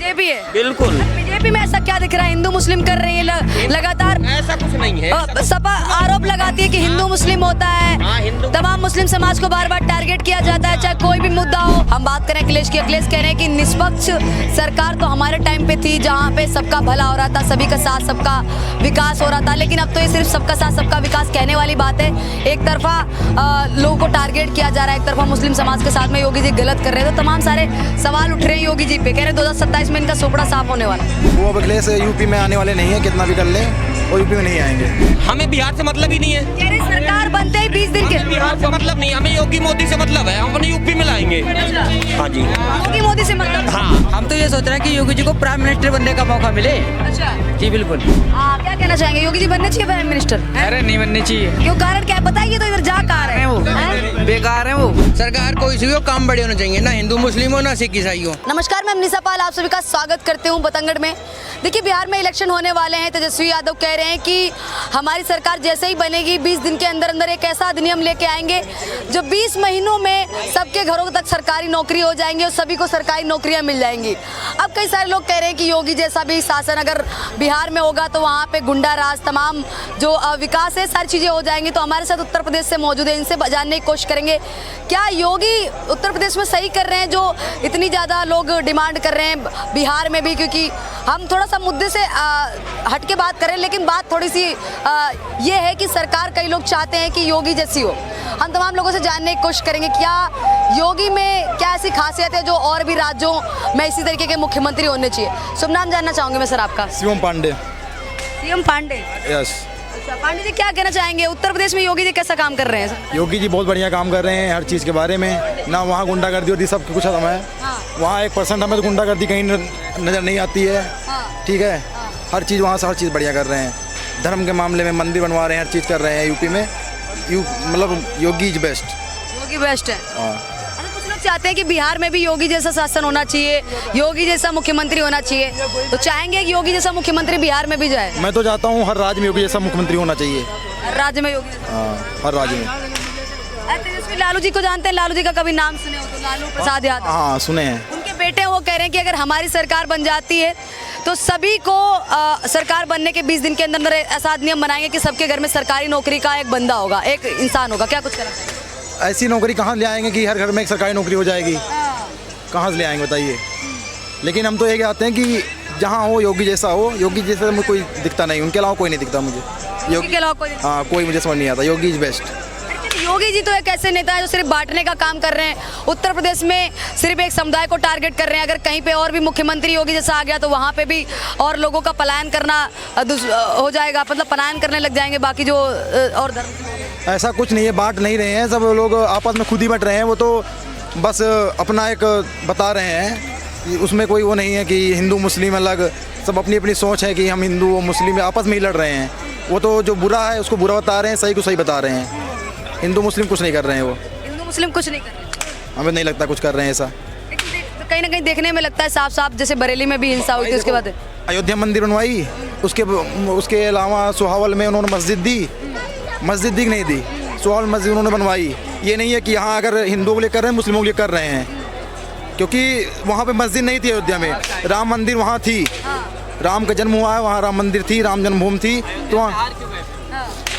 BJP है। बिल्कुल। BJP में ऐसा क्या दिख रहा है? हिंदू मुस्लिम कर रही है लगातार। ऐसा कुछ नहीं है। सपा आरोप लगाती है कि हिंदू मुस्लिम होता है। हाँ, हिंदू। तमाम मुस्लिम समाज को बार बार टारगेट किया जाता है, चाहे कोई भी मुद्दा हो। हम बात करें अखिलेश की, अखिलेश कह रहे हैं कि निष्पक्ष सरकार तो हमारे टाइम पे थी, जहाँ पे सबका भला हो रहा था, सभी का साथ, सबका विकास हो रहा था। लेकिन अब तो ये सिर्फ सबका साथ सबका विकास कहने वाली बात है। एक तरफा लोगों को टारगेट किया जा रहा है, एक तरफा मुस्लिम समाज के साथ में योगी जी गलत कर रहे हैं। तो तमाम सारे सवाल उठ रहे हैं योगी जी पे। कह रहे हैं 2027 में इनका सोपड़ा साफ होने वाला है। वो अब अखिलेश यूपी में आने वाले नहीं है, कितना भी कर ले वो यूपी में नहीं आएंगे। हमें बिहार से मतलब ही नहीं है। कह रहे सरकार बनते ही 20 दिन के। बिहार से मतलब नहीं, हमें योगी मोदी से मतलब है। हम अपने यूपी में लाएंगे। हाँ जी। योगी मोदी से मतलब। हाँ, हम तो ये सोच रहे हैं कि योगी जी को प्राइम मिनिस्टर बनने का मौका मिले। अच्छा जी बिल्कुल। क्या कहना चाहेंगे? योगी जी बनने चाहिए प्राइम मिनिस्टर? अरे नहीं बननी चाहिए, क्यों? कारण क्या है बताइए तो। इधर जा कहाँ रहे हैं वो? बेकार है वो। सरकार को इसी को काम बड़े होने चाहिए, ना हिंदू मुस्लिम हो ना सिख ईसाई हो। नमस्कार, मैं निशा पाल आप सभी का स्वागत करती हूँ बतंगड़ में। देखिए, बिहार में इलेक्शन होने वाले हैं। तेजस्वी यादव कह रहे हैं कि हमारी सरकार जैसे ही बनेगी 20 दिन के अंदर अंदर एक ऐसा अधिनियम लेके आएंगे जो 20 महीनों में सबके घरों तक सरकारी नौकरी हो जाएंगी और सभी को सरकारी नौकरियां मिल जाएंगी। अब कई सारे लोग कह रहे हैं कि योगी जैसा भी शासन अगर बिहार में होगा तो वहाँ पे गुंडा राज, तमाम जो विकास है, सारी चीज़ें हो जाएंगी। तो हमारे साथ उत्तर प्रदेश से मौजूद है, इनसे जानने की कोशिश करेंगे क्या योगी उत्तर प्रदेश में सही कर रहे हैं जो इतनी ज़्यादा लोग डिमांड कर रहे हैं बिहार में भी। क्योंकि हम थोड़ा सा मुद्दे से हट के बात करें, लेकिन बात थोड़ी सी ये है कि सरकार, कई लोग चाहते हैं कि योगी जैसी हो। हम तमाम लोगों से जानने की कोशिश करेंगे क्या योगी में क्या ऐसी खासियत है जो और भी राज्यों में इसी तरीके के मुख्यमंत्री होने चाहिए। शुभ नाम जानना चाहूँगी मैं सर आपका। शिवम पांडे। सीएम पांडे। यस। अच्छा, पांडे जी क्या कहना चाहेंगे? उत्तर प्रदेश में योगी जी कैसा काम कर रहे हैं सर? योगी जी बहुत बढ़िया काम कर रहे हैं हर चीज़ के बारे में। ना वहाँ गुंडागर्दी होती, सब कुछ खत्म है। वहाँ 1% हमें तो गुंडागर्दी कहीं नज़र नहीं आती है। ठीक है, हर चीज़ वहाँ से हर चीज़ बढ़िया कर रहे हैं। धर्म के मामले में मंदिर बनवा रहे हैं, हर चीज़ कर रहे हैं यूपी में। मतलब योगी इज बेस्ट। योगी बेस्ट है। कुछ लोग चाहते हैं कि बिहार में भी योगी जैसा शासन होना चाहिए, योगी जैसा मुख्यमंत्री होना चाहिए। तो चाहेंगे कि योगी जैसा मुख्यमंत्री बिहार में भी जाए? मैं तो चाहता हूँ हर राज्य में योगी जैसा मुख्यमंत्री होना चाहिए। हर राज्य में योगी जैसा। हर राज्य में। तेजस्वी लालू जी को जानते हैं? लालू जी का कभी नाम सुने हो तो? लालू प्रसाद यादव। हाँ सुने हैं। उनके बेटे वो कह रहे हैं कि अगर हमारी सरकार बन जाती है तो सभी को सरकार बनने के 20 दिन के अंदर ऐसा अधिनियम बनाएंगे कि सबके घर में सरकारी नौकरी का एक बंदा होगा, एक इंसान होगा। क्या कुछ करना? ऐसी नौकरी कहाँ ले आएंगे कि हर घर में एक सरकारी नौकरी हो जाएगी? कहाँ से ले आएंगे बताइए? लेकिन हम तो ये कहते हैं कि जहाँ हो योगी जैसा हो। योगी जैसा मुझे कोई दिखता नहीं, उनके अलावा कोई नहीं दिखता मुझे। योगी के अलावा कोई? हाँ, कोई मुझे समझ नहीं आता। योगी इज बेस्ट। योगी जी तो एक ऐसे नेता है जो सिर्फ बांटने का काम कर रहे हैं। उत्तर प्रदेश में सिर्फ एक समुदाय को टारगेट कर रहे हैं। अगर कहीं पे और भी मुख्यमंत्री योगी जैसा आ गया तो वहाँ पे भी और लोगों का पलायन करना हो जाएगा, मतलब पलायन करने लग जाएंगे बाकी जो और धर्म। ऐसा कुछ नहीं है, बांट नहीं रहे हैं। सब लोग आपस में खुद ही बट रहे हैं। वो तो बस अपना एक बता रहे हैं, उसमें कोई वो नहीं है कि हिंदू मुस्लिम अलग। सब अपनी अपनी सोच है कि हम हिंदू और मुस्लिम आपस में ही लड़ रहे हैं। वो तो जो बुरा है उसको बुरा बता रहे हैं, सही को सही बता रहे हैं। हिंदू मुस्लिम कुछ नहीं कर रहे हैं। वो हिंदू मुस्लिम कुछ नहीं कर रहे, हमें नहीं लगता कुछ कर रहे हैं ऐसा। तो कहीं ना कहीं देखने में लगता है साफ साफ, जैसे बरेली में भी हिंसा हुई थी, उसके बाद अयोध्या मंदिर बनवाई, उसके अलावा सुहावल में उन्होंने मस्जिद दी नहीं दी, सुहावल मस्जिद उन्होंने बनवाई। ये नहीं है कि यहाँ अगर हिंदुओं के लिए कर रहे हैं, मुस्लिमों के लिए कर रहे हैं, क्योंकि वहाँ पे मस्जिद नहीं थी अयोध्या में। राम मंदिर वहाँ थी, राम का जन्म हुआ है, वहाँ राम मंदिर थी, राम जन्मभूमि थी। तो वहाँ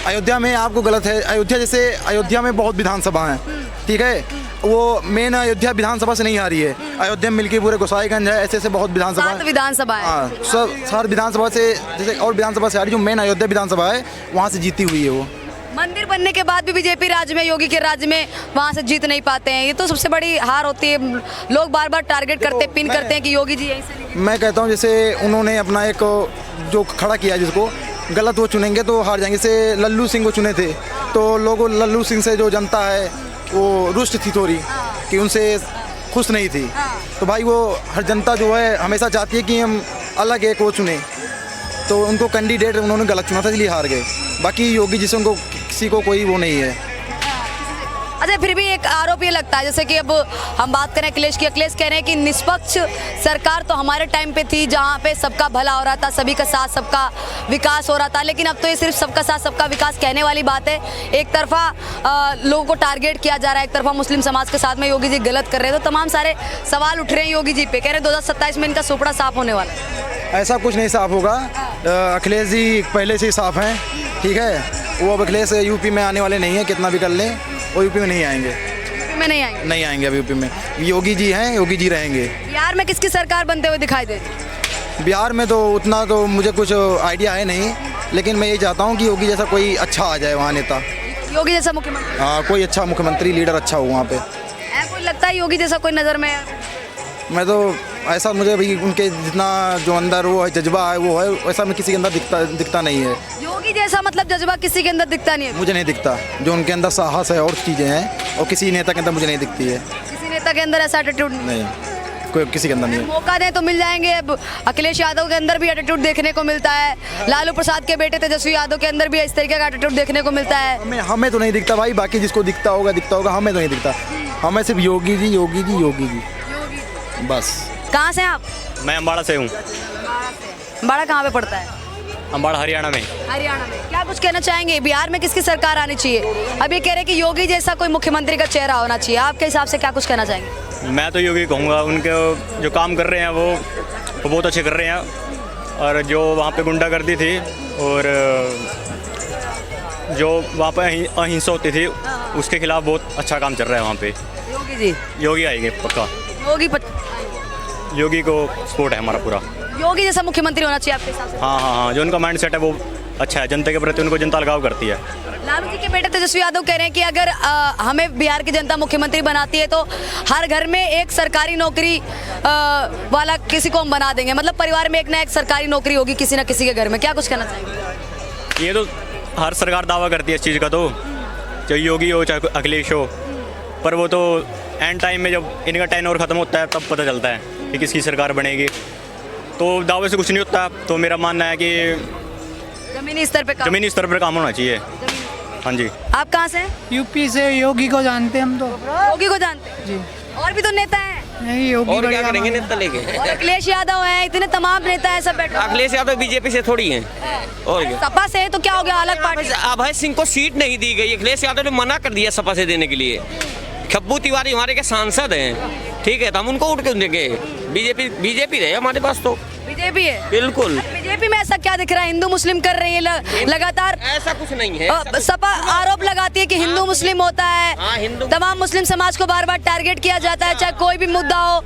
अयोध्या में आपको गलत है। अयोध्या में बहुत विधानसभा हैं, ठीक है। वो मेन अयोध्या विधानसभा से नहीं आ रही है। अयोध्या में मिलके पूरे गोसाईगंज है, ऐसे बहुत विधानसभा है। हाँ, सब सारी विधानसभा से, जैसे और विधानसभा से आ रही, जो मेन अयोध्या विधानसभा है वहाँ से जीती हुई है। वो मंदिर बनने के बाद भी बीजेपी राज्य में, योगी के राज्य में वहाँ से जीत नहीं पाते हैं। ये तो सबसे बड़ी हार होती है। लोग बार बार टारगेट करते, पिन करते हैं कि योगी जी यहीं से। मैं कहता हूँ जैसे उन्होंने अपना एक जो खड़ा किया, जिसको गलत वो चुनेंगे तो हार जाएंगे। जैसे लल्लू सिंह को चुने थे तो लोगों, लल्लू सिंह से जो जनता है वो रुष्ट थी थोड़ी, कि उनसे खुश नहीं थी। तो भाई वो हर जनता जो है हमेशा चाहती है कि हम अलग एक वो चुने। तो उनको कैंडिडेट उन्होंने गलत चुना था, इसलिए हार गए। बाकी योगी जी से उनको किसी को कोई वो नहीं है। अच्छा, फिर भी एक आरोप ये लगता है, जैसे कि अब हम बात करें अखिलेश की, अखिलेश कह रहे हैं कि निष्पक्ष सरकार तो हमारे टाइम पे थी जहाँ पे सबका भला हो रहा था, सभी का साथ सबका विकास हो रहा था, लेकिन अब तो ये सिर्फ सबका साथ सबका विकास कहने वाली बात है। एक तरफा लोगों को टारगेट किया जा रहा है, एक तरफा मुस्लिम समाज के साथ में योगी जी गलत कर रहे हैं, तो तमाम सारे सवाल उठ रहे हैं योगी जी पे, कह रहे हैं 2027 में इनका सुपड़ा साफ होने वाला है। ऐसा कुछ नहीं साफ होगा। अखिलेश जी पहले से ही साफ हैं, ठीक है। वो अब अखिलेश यूपी में आने वाले नहीं हैं, कितना भी कर लें वो यूपी में नहीं आएंगे। यूपी में नहीं आएंगे अभी यूपी में। योगी जी हैं, योगी जी रहेंगे। बिहार में किसकी सरकार बनते हुए दिखाई देती? बिहार में तो उतना तो मुझे कुछ आइडिया है नहीं, लेकिन मैं ये चाहता हूँ कि योगी जैसा कोई अच्छा आ जाए वहाँ नेता। योगी जैसा मुख्यमंत्री? हाँ, कोई अच्छा मुख्यमंत्री लीडर अच्छा हो वहाँ पे। कोई लगता है योगी जैसा कोई नज़र में? मैं तो ऐसा, मुझे अभी उनके जितना जो अंदर वो है जज्बा है वो है, वैसा मैं किसी के अंदर दिखता नहीं है। योगी जैसा मतलब जज्बा किसी के अंदर दिखता नहीं है? मुझे नहीं दिखता। जो उनके अंदर साहस है और चीज़ें हैं, और किसी नेता के अंदर मुझे नहीं दिखती है। किसी नेता के अंदर ऐसा एटीट्यूड नहीं, कोई किसी के अंदर नहीं है। मौका दें तो मिल जाएंगे। अब अखिलेश यादव के अंदर भी एटीट्यूड देखने को मिलता है, लालू प्रसाद के बेटे तेजस्वी यादव के अंदर भी इस तरीके का एटीट्यूड देखने को मिलता है। हमें तो नहीं दिखता भाई, बाकी जिसको दिखता होगा, हमें तो नहीं दिखता। हमें सिर्फ योगी जी बस। कहाँ से आप? मैं अम्बाड़ा से हूँ। अम्बाड़ा कहाँ पे पड़ता है? अम्बाड़ा हरियाणा में। हरियाणा में। क्या कुछ कहना चाहेंगे, बिहार में किसकी सरकार आनी चाहिए? अभी कह रहे कि योगी जैसा कोई मुख्यमंत्री का चेहरा होना चाहिए, आपके हिसाब से क्या कुछ कहना चाहेंगे? मैं तो योगी कहूँगा, उनके जो काम कर रहे हैं वो बहुत अच्छे कर रहे हैं। और जो वहाँ पे गुंडागर्दी थी और जो वहाँ पे अहिंसा होती थी, उसके खिलाफ बहुत अच्छा काम चल रहा है वहाँ पे। योगी आएंगे पक्का। योगी को सपोर्ट है हमारा पूरा। योगी जैसा मुख्यमंत्री होना चाहिए आपके हिसाब से? हाँ, जो उनका माइंड सेट है वो अच्छा है, जनता के प्रति उनको जनता लगाव करती है। लालू जी के बेटे तेजस्वी यादव कह रहे हैं कि अगर हमें बिहार की जनता मुख्यमंत्री बनाती है तो हर घर में एक सरकारी नौकरी वाला किसी को हम बना देंगे, मतलब परिवार में एक ना एक सरकारी नौकरी होगी किसी ना किसी के घर में। क्या कुछ कहना चाहेंगे? ये तो हर सरकार दावा करती है इस चीज़ का, तो चाहे योगी हो चाहे अखिलेश हो, पर वो तो एंड टाइम में जब इनका टेन्योर खत्म होता है तब पता चलता है कि किसकी सरकार बनेगी। तो दावे से कुछ नहीं होता। तो मेरा मानना है कि जमीनी स्तर पे काम होना चाहिए। हाँ जी। आप कहाँ से हैं? यूपी से। योगी को जानते हम तो। योगी को जानते हैं जी। और भी तो नेता हैं। नहीं, योगी और क्या करेंगे नेता लेके? और अखिलेश यादव हैं, इतने तमाम नेता हैं, सब बैठे। अखिलेश यादव बीजेपी से थोड़ी हैं। और क्या? सपा से है तो क्या हो गया, अलग पार्टी? अभय सिंह को सीट नहीं दी गई, अखिलेश यादव ने मना कर दिया सपा से देने के लिए। खब्बू तिवारी हमारे के सांसद हैं, ठीक है, तो हम उनको उठ क्यों देंगे? बीजेपी रहे हमारे पास तो। बीजेपी है बिल्कुल। बीजेपी में ऐसा क्या दिख रहा है? हिंदू मुस्लिम कर रही है लगातार। ऐसा कुछ नहीं है। सपा आरोप लगाती है कि हिंदू मुस्लिम होता हाँ, है, हिंदू। तमाम मुस्लिम समाज को बार बार टारगेट किया जाता है, चाहे कोई भी मुद्दा हो,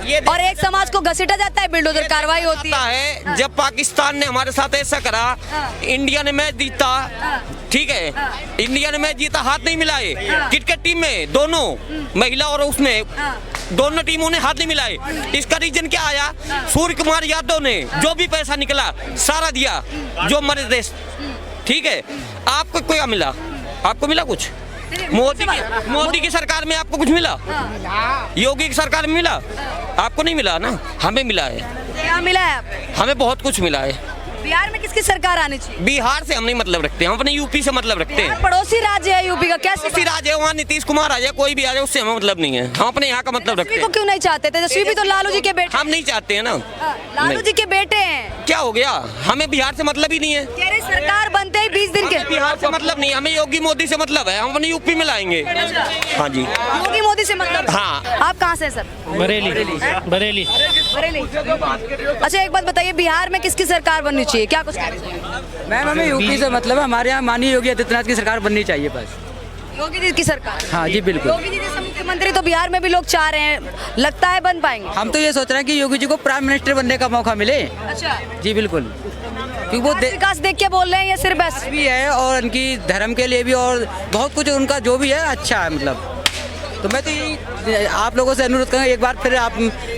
ये और एक समाज को घसीटा जाता है, बिल्डोजर कार्रवाई होती है। जब पाकिस्तान ने हमारे साथ ऐसा करा, इंडिया ने मैच जीता, ठीक है, इंडिया ने मैच जीता, हाथ नहीं मिलाए। क्रिकेट टीम में दोनों महिला और उसमें दोनों टीमों ने हाथ नहीं मिलाए। इसका रीजन क्या आया? सूर्य कुमार यादव ने जो भी पैसा निकला सारा दिया जो हमारे देश, ठीक है। आपको क्या मिला? आपको मिला कुछ? मोदी की सरकार में आपको कुछ मिला? योगी की सरकार में मिला? आपको नहीं मिला ना, हमें मिला है। क्या मिला है? हमें बहुत कुछ मिला है। बिहार में किसकी सरकार आनी चाहिए? बिहार से हम नहीं मतलब रखते हैं, हम अपने यूपी से मतलब रखते हैं। पड़ोसी राज्य है यूपी का, कैसे? पड़ोसी राज्य है, वहाँ नीतीश कुमार आ जाए, कोई भी आ जाए, उससे हमें मतलब नहीं है। हम अपने यहाँ का मतलब रखते को हैं। क्यों नहीं चाहते? तेजस्वी भी तो लालू जी के बेटे। हम नहीं चाहते हैं ना। लालू जी के बेटे हैं। क्या हो गया? हमें बिहार से मतलब ही नहीं है। कह रहे सरकार बनते ही 20 दिन के। हमें बिहार से मतलब नहीं, हमें योगी मोदी से मतलब है, हम अपने यूपी में लाएंगे। हाँ जी। योगी मोदी से मतलब? हाँ। आप कहाँ से सर? बरेली। अच्छा, एक बात बताइए, बिहार में किसकी सरकार बननी चाहिए? क्या कुछ? मैम, हमें यूपी से मतलब है, हमारे यहाँ माननीय योगी आदित्यनाथ की सरकार बननी चाहिए बस। योगी जी की सरकार? हाँ जी, बिल्कुल। योगी जी जैसा मुख्यमंत्री तो बिहार में भी लोग चाह रहे हैं, लगता है बन पाएंगे? हम तो ये सोच रहे हैं कि योगी जी को प्राइम मिनिस्टर बनने का मौका मिले। अच्छा जी बिल्कुल, क्योंकि वो विकास देख के बोल रहे हैं या सिर्फ बस भी है और उनकी धर्म के लिए भी, और बहुत कुछ उनका जो भी है अच्छा है। मतलब तो मैं तो यही आप लोगों से अनुरोध करूँगा, एक बार फिर आप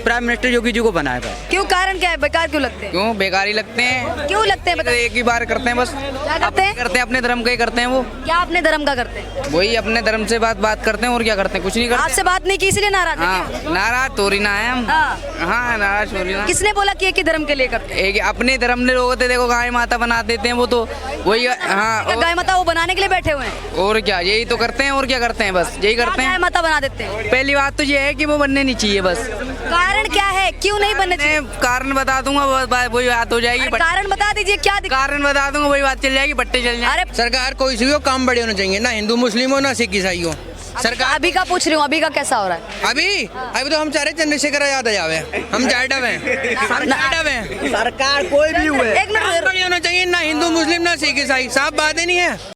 प्राइम मिनिस्टर योगी जी को बनाए भाई। क्यों, कारण क्या है, बेकार क्यों लगते हैं? क्यों बेकारी लगते हैं? क्यों लगते हैं, बताइए। एक ही बार करते हैं बस। क्या करते हैं? करते हैं अपने धर्म का ही करते हैं वो। क्या अपने धर्म का करते हैं? वही अपने धर्म से बात करते हैं और क्या करते हैं, कुछ नहीं करते। आपसे बात नहीं की इसलिए नाराज है हाँ क्या? नाराज थोड़ी ना है हम। हाँ। हाँ नाराज थोड़ी ना। किसने बोला कि एक ही धर्म के लिए करते हैं? एक अपने धर्म ने लोग होते देखो गाय माता बना देते हैं वो तो वही। हाँ क्या गाय माता वो बनाने के लिए बैठे हुए हैं? और क्या यही तो करते हैं और क्या करते हैं, बस यही करते क्या गाय हैं। माता बना देते हैं? पहली बात तो ये है कि वो बनने नहीं चाहिए बस। कारण क्या है, क्यों नहीं बनने चाहिए? मैं कारण बता दूंगा वही बात हो जाएगी। अरे कारण बता दीजिए, क्या दिक्कत? कारण बता दूंगा वही बात चल जाएगी, बट्टे चल जाएंगे। अरे सरकार कोई सी हो काम बड़े होने चाहिए, ना हिंदू मुस्लिम हो ना सिख ईसाई हो। सरकार अभी का पूछ रही हूँ, अभी का कैसा हो रहा है? अभी तो हम चाह रहे चंद्रशेखर आजाद आ जावे, हम जाडव हैं, हम जाडव हैं। सरकार कोई भी हुए एक मिनट बड़े होना चाहिए, ना हिंदू मुस्लिम ना सिख ईसाई, साफ बात ही नहीं है।